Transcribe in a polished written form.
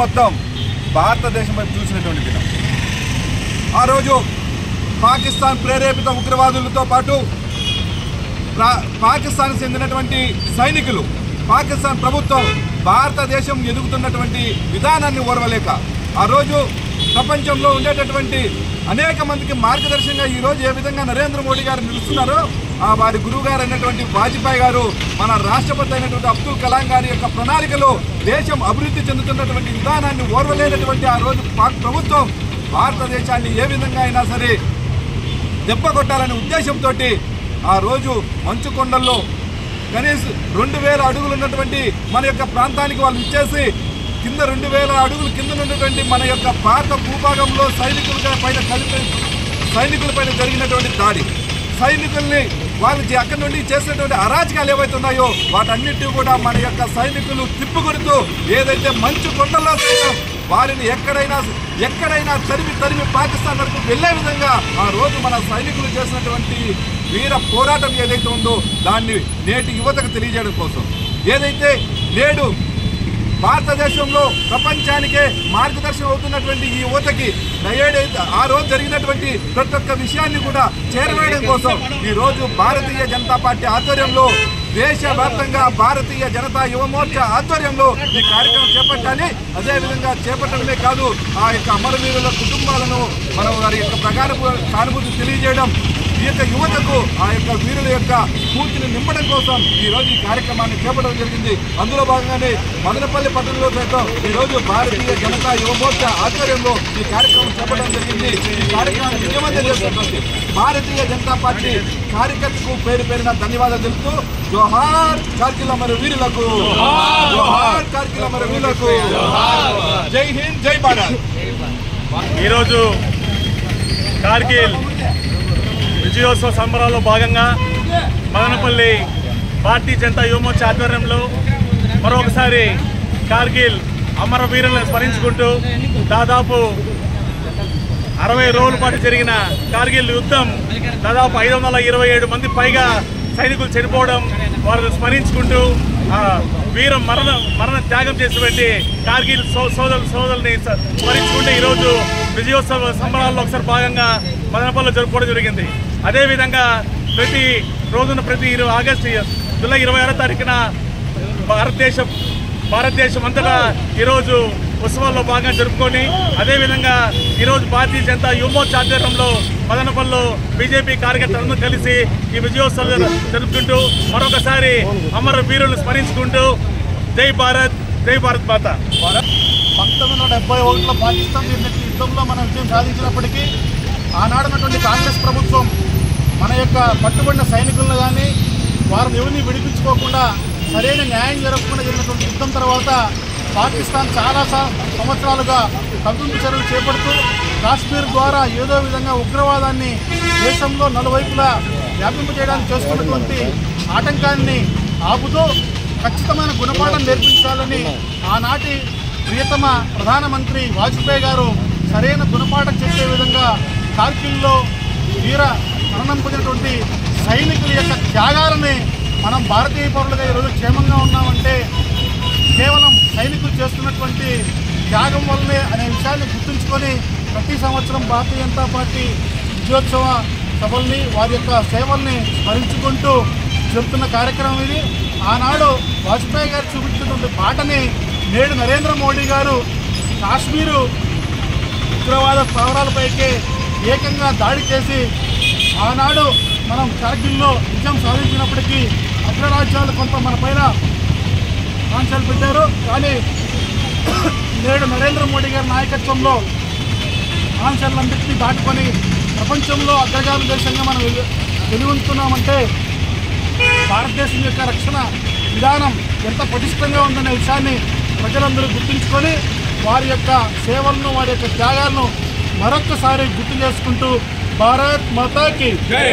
మొత్తం భారతదేశం వైపు చూసినటువంటి దినం. ఆ రోజు పాకిస్తాన్ ప్రేరేపిత ఉగ్రవాదులతో పాటు పాకిస్తాన్కి చెందినటువంటి సైనికులు, పాకిస్తాన్ ప్రభుత్వం భారతదేశం ఎదుగుతున్నటువంటి విధానాన్ని ఓర్వలేక ఆ రోజు ప్రపంచంలో ఉండేటటువంటి అనేక మందికి మార్గదర్శకంగా ఈరోజు ఏ విధంగా నరేంద్ర మోడీ గారు నిలుస్తున్నారో వారి గురువు గారు అయినటువంటి వాజ్పేయి గారు, మన రాష్ట్రపతి అయినటువంటి అబ్దుల్ కలాం గారి యొక్క ప్రణాళికలో దేశం అభివృద్ధి చెందుతున్నటువంటి విధానాన్ని ఓర్వలేనటువంటి ఆ రోజు పాక్ ప్రభుత్వం భారతదేశాన్ని ఏ విధంగా అయినా సరే దెబ్బ కొట్టాలనే ఉద్దేశంతో ఆ రోజు మంచు కొండల్లో కనీసం 2000 అడుగులు ఉన్నటువంటి మన యొక్క ప్రాంతానికి వాళ్ళు ఇచ్చేసి కింద 2000 అడుగులు కింద ఉన్నటువంటి మన యొక్క పాత భూభాగంలో సైనికులపైన జరిగినటువంటి దాడి, సైనికుల్ని వాళ్ళు అక్కడి నుండి చేసినటువంటి అరాచకాలు ఏవైతే ఉన్నాయో వాటన్నిటి కూడా మన యొక్క సైనికులు తిప్పుకొడుతూ ఏదైతే మంచు కొండల్లో వారిని ఎక్కడైనా తరిమి పాకిస్తాన్ వరకు వెళ్లే విధంగా ఆ రోజు మన సైనికులు చేసినటువంటి వీర పోరాటం ఏదైతే ఉందో దాన్ని నేటి యువతకు తెలియజేయడం కోసం, ఏదైతే నేడు భారతదేశంలో ప్రపంచానికే మార్గదర్శనం అవుతున్నటువంటి ఈ యువతకి ఆ రోజు జరిగినటువంటి ప్రతి ఒక్క విషయాన్ని కూడా చేరవేయడం కోసం ఈ రోజు భారతీయ జనతా పార్టీ ఆధ్వర్యంలో దేశవ్యాప్తంగా భారతీయ జనతా యువ మోర్చా ఆధ్వర్యంలో ఈ కార్యక్రమం చేపట్టాలి. అదేవిధంగా చేపట్టడమే కాదు, ఆ యొక్క అమరవీరుల కుటుంబాలను మనం వారి యొక్క ప్రగాఢ సానుభూతి తెలియజేయడం, ఈ యొక్క యువతకు ఆ యొక్క వీరుల యొక్క స్ఫూర్తిని నింపడం కోసం ఈ రోజు ఈ కార్యక్రమాన్ని చేపట్టడం జరిగింది. అందులో భాగంగానే మదనపల్లి పట్టణంలో సైతం ఈ రోజు భారతీయ జనతా యువ మోర్చా ఆధ్వర్యంలో ఈ కార్యక్రమం చేపట్టడం జరిగింది. ఈ కార్యక్రమాన్ని విజయవంతం చేసినటువంటి భారతీయ జనతా పార్టీ కార్యకర్తకు పేరున ధన్యవాదాలు తెలుపుతూ జోహార్ కార్గిల్ అమర వీరులకు, జోహార్ కార్గిల్ అమర వీరులకు, జై హింద్ జై భారత్. ఈరోజు కార్గిల్ విజయోత్సవ సంబరాల్లో భాగంగా మదనపల్లి భారతీయ జనతా యువమోర్చా ఆధ్వర్యంలో మరొకసారి కార్గిల్ అమరవీరులను స్మరించుకుంటూ దాదాపు 60 రోజుల పాటు జరిగిన కార్గిల్ యుద్ధం దాదాపు 527 మంది పైగా సైనికులు చనిపోవడం, వారిని స్మరించుకుంటూ వీర మరణ త్యాగం చేసినటువంటి కార్గిల్ సోదరుల్ని స్మరించుకుంటూ ఈరోజు విజయోత్సవ సంబరాల్లో ఒకసారి భాగంగా మదనపల్లిలో జరుపుకోవడం జరిగింది. అదేవిధంగా ప్రతి జూలై 26వ తారీఖున భారతదేశం అంతటా ఈరోజు ఉత్సవాల్లో భాగంగా జరుపుకొని అదేవిధంగా ఈరోజు భారతీయ జనతా యువమోర్చా ఆధ్వర్యంలో మదనపల్లిలో బీజేపీ కార్యకర్తలందరూ కలిసి ఈ విజయోత్సవాలు జరుపుకుంటూ మరొకసారి అమర వీరులను స్మరించుకుంటూ జై భారత్ మాత. 1971లో పాకిస్తాన్ యుద్ధంలో మనం విజయం సాధించినప్పటికీ ఆనాడున్నటువంటి కాంగ్రెస్ ప్రభుత్వం మన యొక్క పట్టుబడిన సైనికులను కానీ వారిని ఎవరిని విడిపించుకోకుండా సరైన న్యాయం జరగకుండా జరిగినటువంటి యుద్ధం తర్వాత పాకిస్తాన్ చాలా సంవత్సరాలుగా కవ్వింపు చర్యలు చేపడుతూ కాశ్మీర్ ద్వారా ఏదో విధంగా ఉగ్రవాదాన్ని దేశంలో నలువైపులా వ్యాపింపజేయడానికి చేస్తున్నటువంటి ఆటంకాన్ని ఆపుతూ ఖచ్చితమైన గుణపాఠం నేర్పించాలని ఆనాటి ప్రియతమ ప్రధానమంత్రి వాజ్పేయి గారు సరైన గుణపాఠం చెప్పే విధంగా కార్గిల్లో వీర మరణం పొందినటువంటి సైనికుల యొక్క త్యాగాలని మనం భారతీయ పౌరులుగా ఈరోజు క్షేమంగా ఉన్నామంటే కేవలం సైనికులు చేస్తున్నటువంటి త్యాగం వల్లనే అనే విషయాన్ని గుర్తుంచుకొని ప్రతి సంవత్సరం భారతీయ జనతా పార్టీ విజయోత్సవ సభల్ని వారి యొక్క సేవల్ని స్మరించుకుంటూ జరుపుతున్న కార్యక్రమం ఇది. ఆనాడు వాజ్పేయి గారు చూపించినటువంటి బాటని నేడు నరేంద్ర మోడీ గారు కాశ్మీరు ఉగ్రవాద స్థావరాలపైకి ఏకంగా దాడి చేసి ఆనాడు మనం కార్గిల్లో విజయం సాధించినప్పటికీ అగ్రరాజ్యాలు కొంత మన పైన ఆంక్షలు పెట్టారు. కానీ నేడు నరేంద్ర మోడీ గారి నాయకత్వంలో ఆంక్షలన్నింటినీ దాటుకొని ప్రపంచంలో అగ్రజాల దేశంగా మనం వెలువడుతున్నామంటే భారతదేశం యొక్క రక్షణ విధానం ఎంత పటిష్టంగా ఉందనే విషయాన్ని ప్రజలందరూ గుర్తుంచుకొని వారి యొక్క సేవలను వారి యొక్క త్యాగాలను మరొక్కసారి గుర్తు చేసుకుంటూ భారత్ మాతాకి జై.